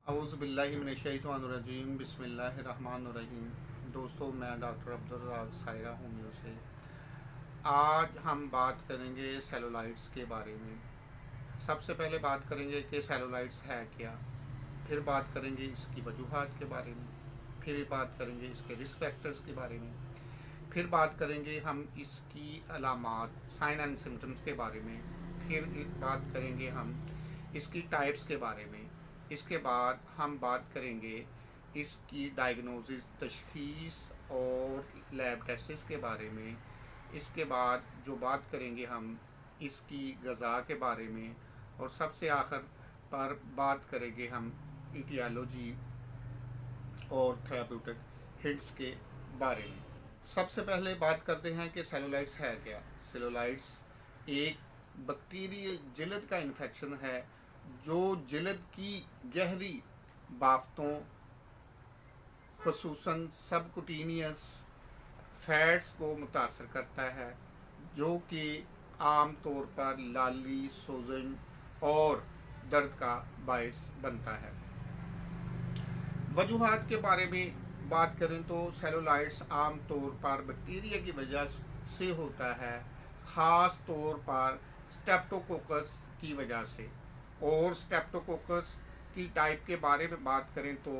औज़ु बिल्लाहि मिनश्शैतानिर्रजीम बिस्मिल्लाहिर्रहमानिर्रहीम। दोस्तों, मैं डॉक्टर अब्दुल सायरा होमियो से आज हम बात करेंगे सेलुलाइट्स के बारे में। सबसे पहले बात करेंगे कि सेलुलाइट्स है क्या, फिर बात करेंगे इसकी वजूहात के बारे में, फिर बात करेंगे इसके रिस्क फैक्टर्स के बारे में, फिर बात करेंगे हम इसकी अलामात साइन एंड सिम्टम्स के बारे में, फिर बात करेंगे हम इसकी टाइप्स के बारे में। इसके बाद हम बात करेंगे इसकी डायग्नोसिस तशखीस और लैब टेस्ट्स के बारे में। इसके बाद जो बात करेंगे हम इसकी ग़िज़ा के बारे में, और सबसे आखिर पर बात करेंगे हम इटियोलॉजी और थेराप्यूटिक हिंट्स के बारे में। सबसे पहले बात करते हैं कि सेलुलाइट्स है क्या। सेलुलाइट्स एक बैक्टीरियल जिल्द का इन्फेक्शन है जो जिल्द की गहरी बाफ्तों ख़ुसूसन सबकुटीनियस फैट्स को मुतासर करता है, जो कि आम तौर पर लाली, सूजन और दर्द का बायस बनता है। वजूहात के बारे में बात करें तो सेलुलाइट्स आम तौर पर बैक्टीरिया की वजह से होता है, ख़ास तौर पर स्ट्रेप्टोकोकस की वजह से। और स्ट्रेप्टोकोकस की टाइप के बारे में बात करें तो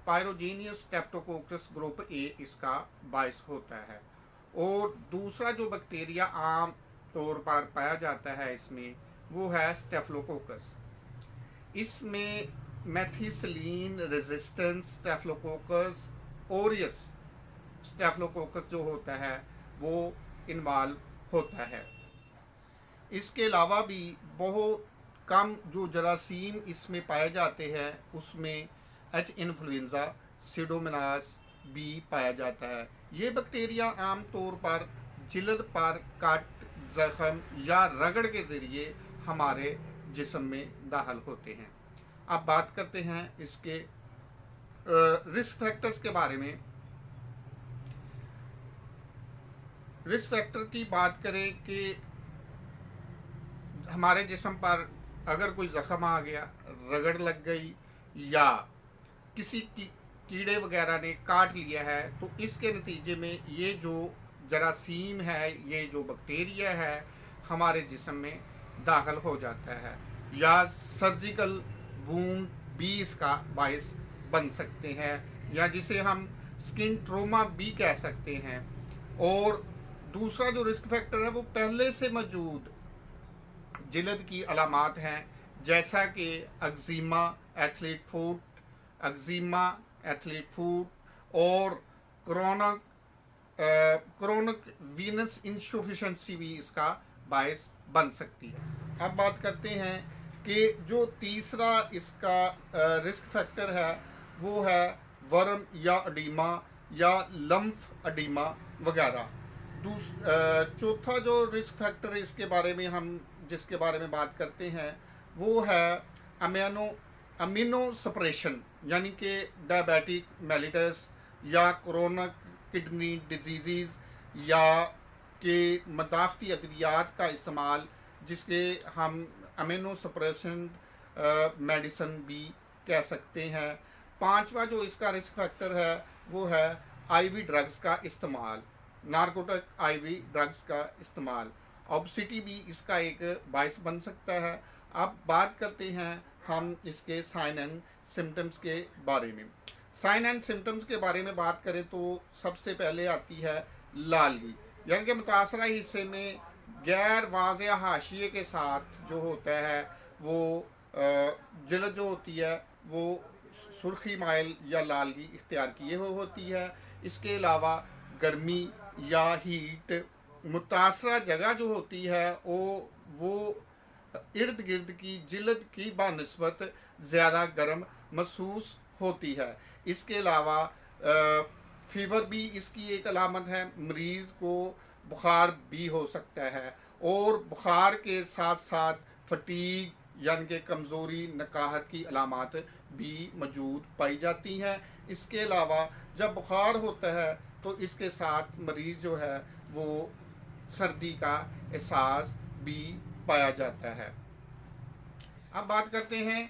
पायरोजीनियस स्ट्रेप्टोकोकस ग्रुप ए इसका बायस होता है। और दूसरा जो बैक्टीरिया आम तौर पर पाया जाता है इसमें, वो है स्टेफलोकोकस। इसमें मेथिसिलीन रेजिस्टेंस स्टेफलोकोकस ओरियस स्टेफलोकोकस जो होता है वो इन्वॉल्व होता है। इसके अलावा भी बहुत कम जो जरासीम इसमें पाए जाते हैं, उसमें एच इन्फ्लुएंजा सीडोमोनास भी पाया जाता है। ये बैक्टीरिया आम तौर पर जिल्द पर कट, जख्म या रगड़ के ज़रिए हमारे जिस्म में दाखिल होते हैं। अब बात करते हैं इसके रिस्क फैक्टर्स के बारे में। रिस्क फैक्टर की बात करें कि हमारे जिस्म पर अगर कोई ज़ख्म आ गया, रगड़ लग गई या किसी कीड़े वगैरह ने काट लिया है, तो इसके नतीजे में ये जो जरासीम है, ये जो बैक्टीरिया है, हमारे जिस्म में दाखिल हो जाता है, या सर्जिकल वूंड भी इसका बायस बन सकते हैं, या जिसे हम स्किन ट्रोमा भी कह सकते हैं। और दूसरा जो रिस्क फैक्टर है वो पहले से मौजूद जिल्द की अलामात हैं, जैसा कि एक्जिमा, एथलीट फुट और क्रोनिक वीनस इनसफिशिएंसी भी इसका बायस बन सकती है। अब बात करते हैं कि जो तीसरा इसका रिस्क फैक्टर है वो है वर्म या अडीमा या लम्फ अडीमा वगैरह। चौथा जो रिस्क फैक्टर है इसके बारे में हम जिसके बारे में बात करते हैं वो है अमीनो सप्रेशन, यानी कि डायबिटिक मेलिटस या क्रोनिक किडनी डिजीज़, या कि मदाफ़ती अद्वियात का इस्तेमाल, जिसके हम अमीनो सप्रेशन मेडिसन भी कह सकते हैं। पांचवा जो इसका रिस्क फैक्टर है वो है आईवी ड्रग्स का इस्तेमाल, नार्कोटिक आईवी ड्रग्स का इस्तेमाल। ओबेसिटी भी इसका एक बायस बन सकता है। अब बात करते हैं हम इसके साइन एंड सिम्टम्स के बारे में। साइन एंड सिम्टम्स के बारे में बात करें तो सबसे पहले आती है लालगी, यानी कि मुतासरा हिस्से में गैर वाज़ेह हाशिए के साथ जो होता है वो जिल्द जो होती है वो सुर्खी माइल या लालगी इख्तियार किए हुए होती है। इसके अलावा गर्मी या हीट, मुतासरा जगह जो होती है वो इर्द गिर्द की जिल्द की बानिस्बत ज़्यादा गर्म महसूस होती है। इसके अलावा फीवर भी इसकी एक अलामत है। मरीज़ को बुखार भी हो सकता है, और बुखार के साथ साथ फटीग यानी कि कमज़ोरी, नकाहत की अलामात भी मौजूद पाई जाती हैं। इसके अलावा जब बुखार होता है तो इसके साथ मरीज़ जो है वो सर्दी का एहसास भी पाया जाता है। अब बात करते हैं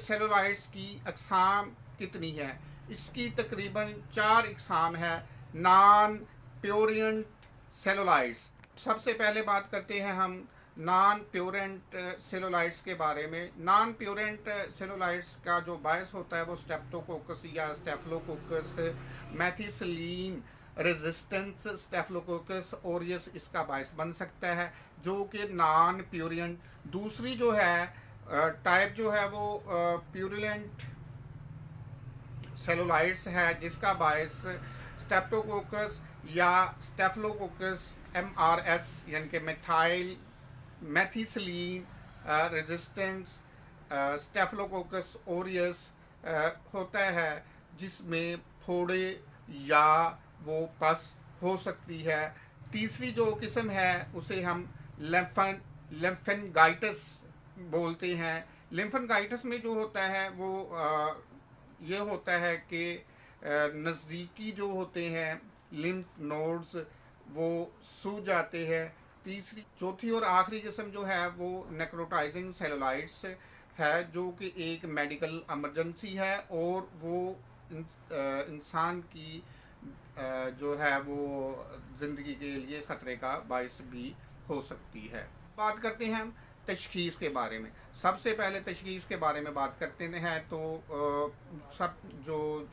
सेलुलाइट्स की अक़साम कितनी है। इसकी तकरीबन 4 अक़साम है नॉन प्योरेंट सेलुलाइट्स। सबसे पहले बात करते हैं हम नॉन प्योरेंट सेलुलाइट्स के बारे में। नॉन प्योरेंट सेलुलाइट्स का जो बायस होता है वो स्टेप्टोकोकस या स्टेफलोकोकस मेथिसिलीन रेजिस्टेंस स्टेफलोकोकस ओरियस इसका बायस बन सकता है, जो कि नॉन प्योरेंट। दूसरी जो है टाइप जो है वो प्यूरिलेंट सेलुलाइट्स है, जिसका बायस स्टेप्टोकोकस या स्टेफलोकोकस MRS यानी कि मेथाइल मेथिसिलीन रेजिस्टेंस स्टेफलोकोकस ओरियस होता है, जिसमें फोड़े या वो पस हो सकती है। तीसरी जो किस्म है उसे हम लिम्फेंगाइटिस बोलते हैं। लिम्फेंगाइटिस में जो होता है वो ये होता है कि नज़दीकी जो होते हैं लिम्फ नोड्स वो सूज जाते हैं। तीसरी चौथी और आखिरी किस्म जो है वो नेक्रोटाइजिंग सेलुलाइट्स है, जो कि एक मेडिकल इमरजेंसी है और वो इंसान की जो है वो ज़िंदगी के लिए ख़तरे का बायस भी हो सकती है। बात करते हैं हम तशख़ीस के बारे में। सबसे पहले तशख़ीस के बारे में बात करते हैं तो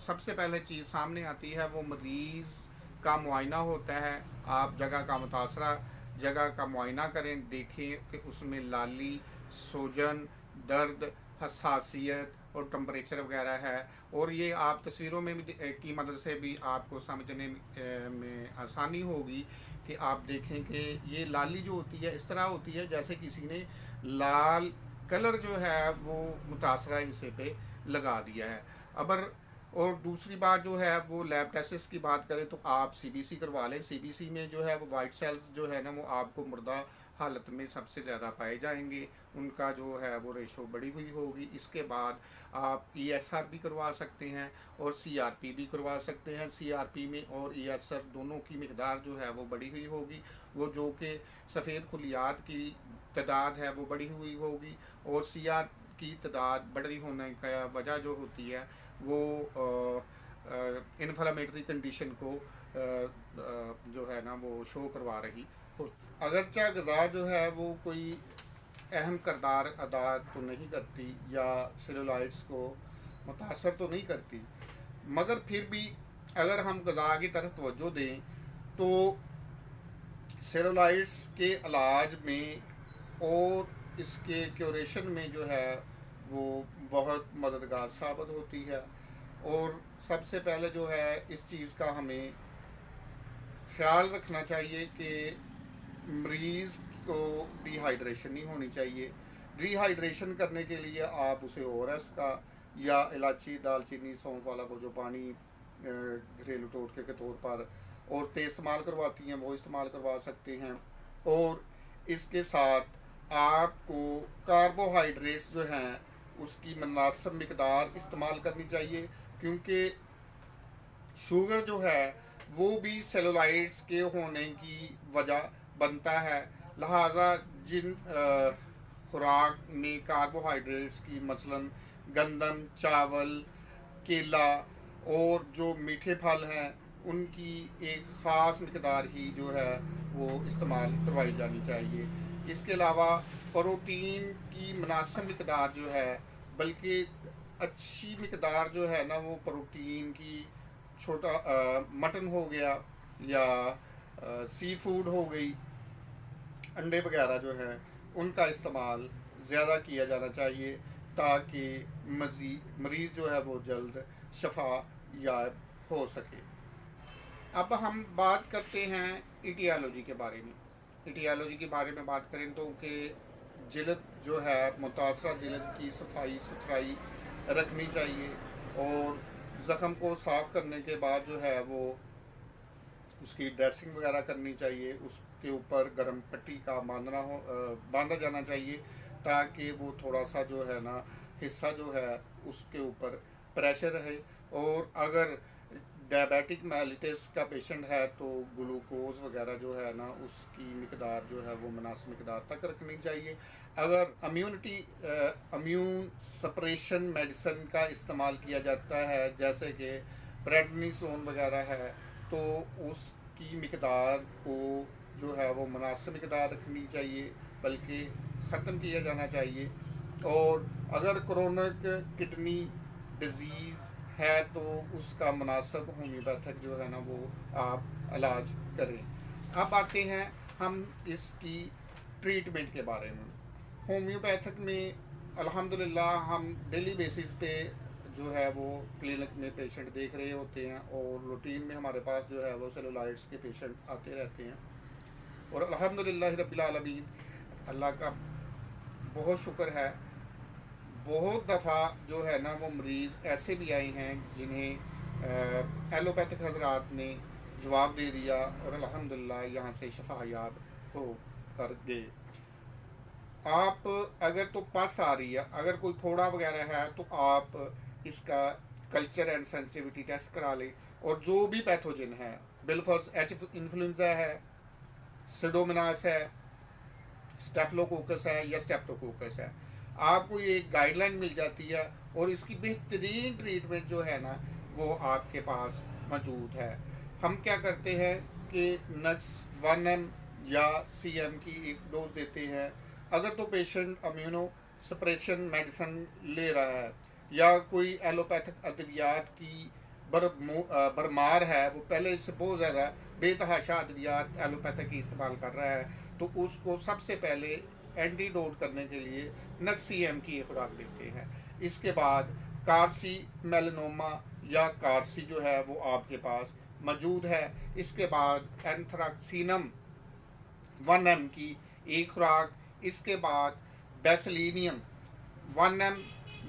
सबसे पहले चीज़ सामने आती है वो मरीज़ का मुआयना होता है। आप जगह का मुतासरा जगह का मुआयना करें, देखें कि उसमें लाली, सूजन, दर्द, हसासियत और टेम्परेचर वगैरह है। और ये आप तस्वीरों में भी की मदद से भी आपको समझने में आसानी होगी कि आप देखें कि ये लाली जो होती है इस तरह होती है जैसे किसी ने लाल कलर जो है वो मुतासरा हिस्से पे लगा दिया है। और दूसरी बात जो है वो लैब टेस्ट की बात करें तो आप CBC करवा लें। CBC में जो है वो वाइट सेल्स जो है ना वो आपको मुर्दा हालत में सबसे ज़्यादा पाए जाएंगे, उनका जो है वो रेशो बढ़ी हुई होगी। इसके बाद आप ESR भी करवा सकते हैं और CRP भी करवा सकते हैं। CRP में और ESR दोनों की मकदार जो है वो बढ़ी हुई होगी, वो जो कि सफ़ेद खलियात की तादाद है वो बढ़ी हुई होगी। और CR की तादाद बढ़ी होने का वजह जो होती है वो इन्फ्लेमेटरी कंडीशन को जो है ना वो शो करवा रही हो। अगरचे ग़िज़ा जो है वो कोई अहम किरदार अदा तो नहीं करती या सेलुलाइट्स को मुतासर तो नहीं करती, मगर फिर भी अगर हम ग़िज़ा की तरफ तवज्जो दें तो सेलुलाइट्स के इलाज में और इसके क्यूरेशन में जो है वो बहुत मददगार साबित होती है। और सबसे पहले जो है इस चीज़ का हमें ख्याल रखना चाहिए कि मरीज़ को डिहाइड्रेशन नहीं होनी चाहिए। डिहाइड्रेशन करने के लिए आप उसे ORS का या इलायची, दालचीनी, सौंफ वाला वो जो पानी घरेलू टोटके के तौर पर औरतें इस्तेमाल करवाती हैं वो इस्तेमाल करवा सकते हैं। और इसके साथ आपको कार्बोहाइड्रेट्स जो हैं उसकी मुनासिब मिकदार इस्तेमाल करनी चाहिए, क्योंकि शुगर जो है वो भी सेलुलाइट्स के होने की वजह बनता है। लिहाजा जिन खुराक में कार्बोहाइड्रेट्स की मसलन गंदम, चावल, केला और जो मीठे फल हैं उनकी एक ख़ास मिकदार ही जो है वो इस्तेमाल करवाई जानी चाहिए। इसके अलावा प्रोटीन की मुनासिब मिकदार जो है, बल्कि अच्छी मिकदार जो है ना वो प्रोटीन की छोटा मटन हो गया या सी फूड हो गई, अंडे वगैरह जो है उनका इस्तेमाल ज़्यादा किया जाना चाहिए ताकि मरीज़ जो है वो जल्द शफा याब हो सके। अब हम बात करते हैं इटियोलॉजी के बारे में। इटियोलॉजी के बारे में बात करें तो कि जिल्द जो है मुतासरा जिल्द की सफाई सुथराई रखनी चाहिए और ज़ख़म को साफ़ करने के बाद जो है वो उसकी ड्रेसिंग वगैरह करनी चाहिए। उसके ऊपर गर्म पट्टी का बांधा जाना चाहिए ताकि वो थोड़ा सा जो है ना हिस्सा जो है उसके ऊपर प्रेशर रहे। और अगर डायबिटिक मेलिटस का पेशेंट है तो ग्लूकोज वगैरह जो है ना उसकी मकदार जो है वो मुनासिब मकदार तक रखनी चाहिए। अगर इम्यून सप्रेशन मेडिसिन का इस्तेमाल किया जाता है जैसे कि प्रेडनिसोन वगैरह है तो उसकी मकदार को जो है वो मुनासिब मकदार रखनी चाहिए, बल्कि ख़त्म किया जाना चाहिए। और अगर क्रोनिक किडनी डिजीज़ है तो उसका मुनासिब होम्योपैथिक जो है ना वो आप इलाज करें। अब आते हैं हम इसकी ट्रीटमेंट के बारे में। होम्योपैथिक में अल्हम्दुलिल्लाह हम डेली बेसिस पे जो है वो क्लिनिक में पेशेंट देख रहे होते हैं और रूटीन में हमारे पास जो है वो सेलुलाइट्स के पेशेंट आते रहते हैं। और अल्हम्दुलिल्लाह रब्बिल आलमीन, अल्लाह का बहुत शुक्र है, बहुत दफ़ा जो है ना वो मरीज़ ऐसे भी आए हैं जिन्हें एलोपैथिक हजरात ने जवाब दे दिया और अल्हम्दुलिल्लाह यहाँ से शफा याब हो कर गए। आप अगर तो पस आ रही है, अगर कोई फोड़ा वगैरह है तो आप इसका कल्चर एंड सेंसिटिविटी टेस्ट करा लें। और जो भी पैथोजन है, बिलफर्स एच इन्फ्लुएंजा है, सिडोमोनास है, स्टेफलोकोकस है या स्टेप्टोकोकस है, आपको ये एक गाइडलाइन मिल जाती है और इसकी बेहतरीन ट्रीटमेंट जो है ना वो आपके पास मौजूद है। हम क्या करते हैं कि नक्स 1 m या CM की एक डोज देते हैं। अगर तो पेशेंट इम्यूनो सप्रेशन मेडिसिन ले रहा है या कोई एलोपैथिक अद्वियात की भरमार है, वो पहले से बहुत ज़्यादा बेतहाशा अद्वियात एलोपैथिक की इस्तेमाल कर रहा है, तो उसको सबसे पहले एंटीडोट करने के लिए नक्स CM की एक खुराक देते हैं। इसके बाद कार्सी मेलानोमा या कार्सी जो है वो आपके पास मौजूद है। इसके बाद एंथ्राक्सीनम 1 m की एक खुराक। इसके बाद बेसिलिनियम 1 m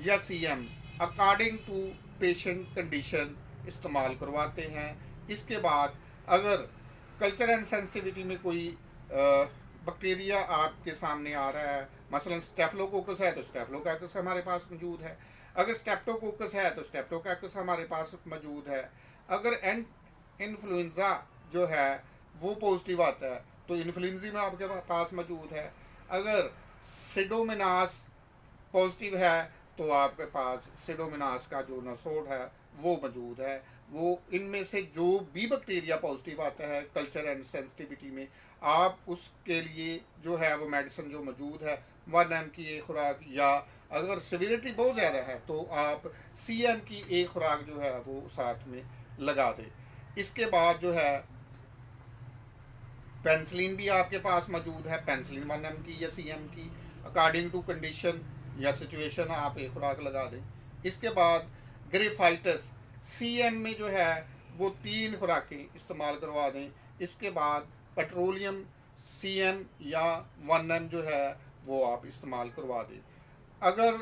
या CM according to patient condition इस्तेमाल करवाते हैं। इसके बाद अगर कल्चर एंड सेंसिटिविटी में कोई बैक्टीरिया आपके सामने आ रहा है, मसलन स्टेफलोकोकस है तो स्टेफलोकोकस हमारे पास मौजूद है, अगर स्टेप्टोकोकस है तो स्टेप्टोकोकस हमारे पास मौजूद है, अगर इन्फ्लुएंजा जो है वो पॉजिटिव आता है तो इन्फ्लुएंजा में आपके पास मौजूद है, अगर सिडोमोनास पॉजिटिव है तो आपके पास सिडोमोनास का जो नसोड है वो मौजूद है। वो इनमें से जो भी बैक्टीरिया पॉजिटिव आता है कल्चर एंड सेंसिटिविटी में, आप उसके लिए जो है वो मेडिसिन जो मौजूद है 1 m की एक खुराक, या अगर सिविरिटी बहुत ज़्यादा है तो आप CM की एक खुराक जो है वो साथ में लगा दें। इसके बाद जो है पेंसिलिन भी आपके पास मौजूद है, पेंसिलिन 1 m की या CM की अकॉर्डिंग टू कंडीशन या सिचुएशन आप एक खुराक लगा दें। इसके बाद ग्रेफाइटस CM में जो है वो 3 खुराकें इस्तेमाल करवा दें। इसके बाद पेट्रोलियम CM या 1 m जो है वो आप इस्तेमाल करवा दें। अगर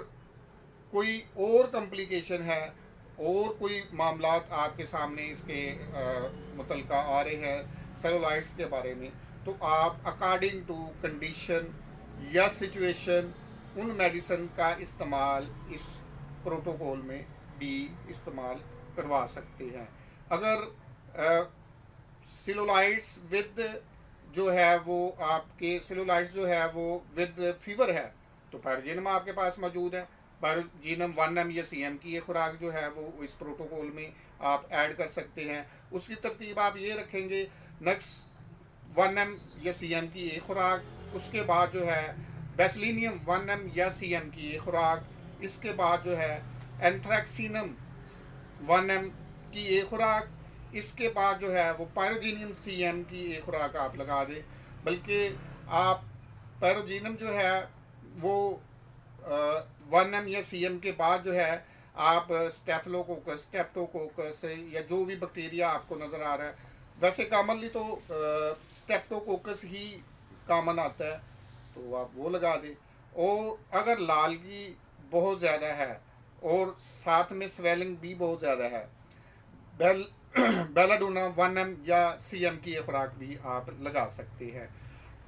कोई और कॉम्प्लिकेशन है और कोई मामलात आपके सामने इसके मुतल्लिका आ रहे हैं सेलुलाइट्स के बारे में, तो आप अकॉर्डिंग टू कंडीशन या सिचुएशन उन मेडिसिन का इस्तेमाल इस प्रोटोकॉल में भी इस्तेमाल करवा सकते हैं। अगर सेलुलाइट्स विद जो है वो आपके सेलुलाइट्स जो है वो विद फीवर है तो पायरोजीनम आपके पास मौजूद है। पायरोजीनम 1 m या CM की ये खुराक जो है वो इस प्रोटोकॉल में आप ऐड कर सकते हैं। उसकी तरतीब आप ये रखेंगे, नक्स 1 m या CM की एक खुराक, उसके बाद जो है बेसिलिनियम 1 m या CM की एक खुराक, इसके बाद जो है एंथ्रैक्सीनम 1 m की एक खुराक, इसके बाद जो है वो पायरोजीनियम CM की एक खुराक आप लगा दें। बल्कि आप पायरोजीनम जो है वो 1 m या CM के बाद जो है आप स्टेफलोकोकस, स्टेप्टोकोकस या जो भी बैक्टीरिया आपको नज़र आ रहा है, वैसे कॉमनली तो स्टेप्टोकोकस ही कॉमन आता है तो आप वो लगा दें। और अगर लालगी बहुत ज़्यादा है और साथ में स्वेलिंग भी बहुत ज़्यादा है, बेलाडोना 1 m या CM की ये खुराक भी आप लगा सकते हैं।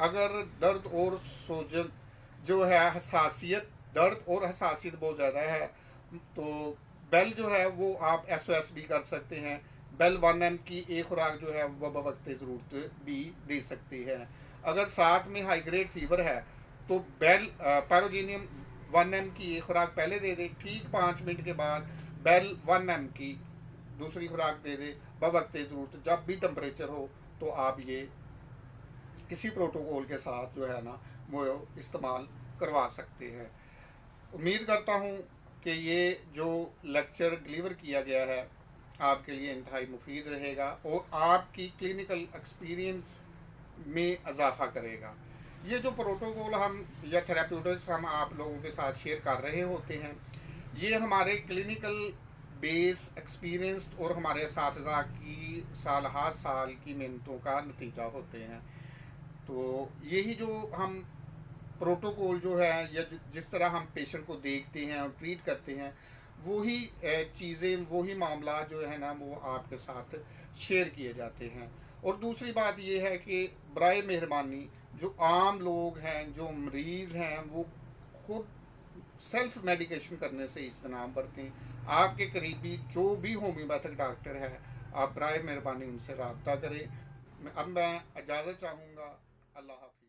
अगर दर्द और सूजन जो है हसासियत, दर्द और हसासियत बहुत ज़्यादा है तो बेल जो है वो आप SOS भी कर सकते हैं, बेल 1 mg की एक खुराक जो है वह बवक्त ज़रूरत भी दे सकते हैं। अगर साथ में हाई ग्रेड फीवर है तो बेल पैरोजीनियम 1 mg की एक खुराक पहले दे दे, ठीक 5 मिनट के बाद बेल 1 mg की दूसरी खुराक दे दे बवक्त ज़रूरत। जब भी टेम्परेचर हो तो आप ये किसी प्रोटोकॉल के साथ जो है ना वो इस्तेमाल करवा सकते हैं। उम्मीद करता हूँ कि ये जो लेक्चर डिलीवर किया गया है आपके लिए इंतहाई मुफीद रहेगा और आपकी क्लिनिकल एक्सपीरियंस में इजाफा करेगा। ये जो प्रोटोकॉल हम या थेराप्यूटिक्स हम आप लोगों के साथ शेयर कर रहे होते हैं, ये हमारे क्लिनिकल बेस एक्सपीरियंस और हमारे इस्तिज़ा की साल की मेहनतों का नतीजा होते हैं। तो यही जो हम प्रोटोकॉल जो है या जिस तरह हम पेशेंट को देखते हैं और ट्रीट करते हैं, वही चीज़ें वही मामला जो है ना वो आपके साथ शेयर किए जाते हैं। और दूसरी बात ये है कि बराए मेहरबानी जो आम लोग हैं, जो मरीज़ हैं, वो खुद सेल्फ मेडिकेशन करने से इज्तनाब बरतें। आपके करीबी जो भी होम्योपैथिक डॉक्टर है, आप बराए मेहरबानी उनसे रब्ता करें। अब मैं इजाज़त चाहूँगा। अल्लाह हाफ़िज़।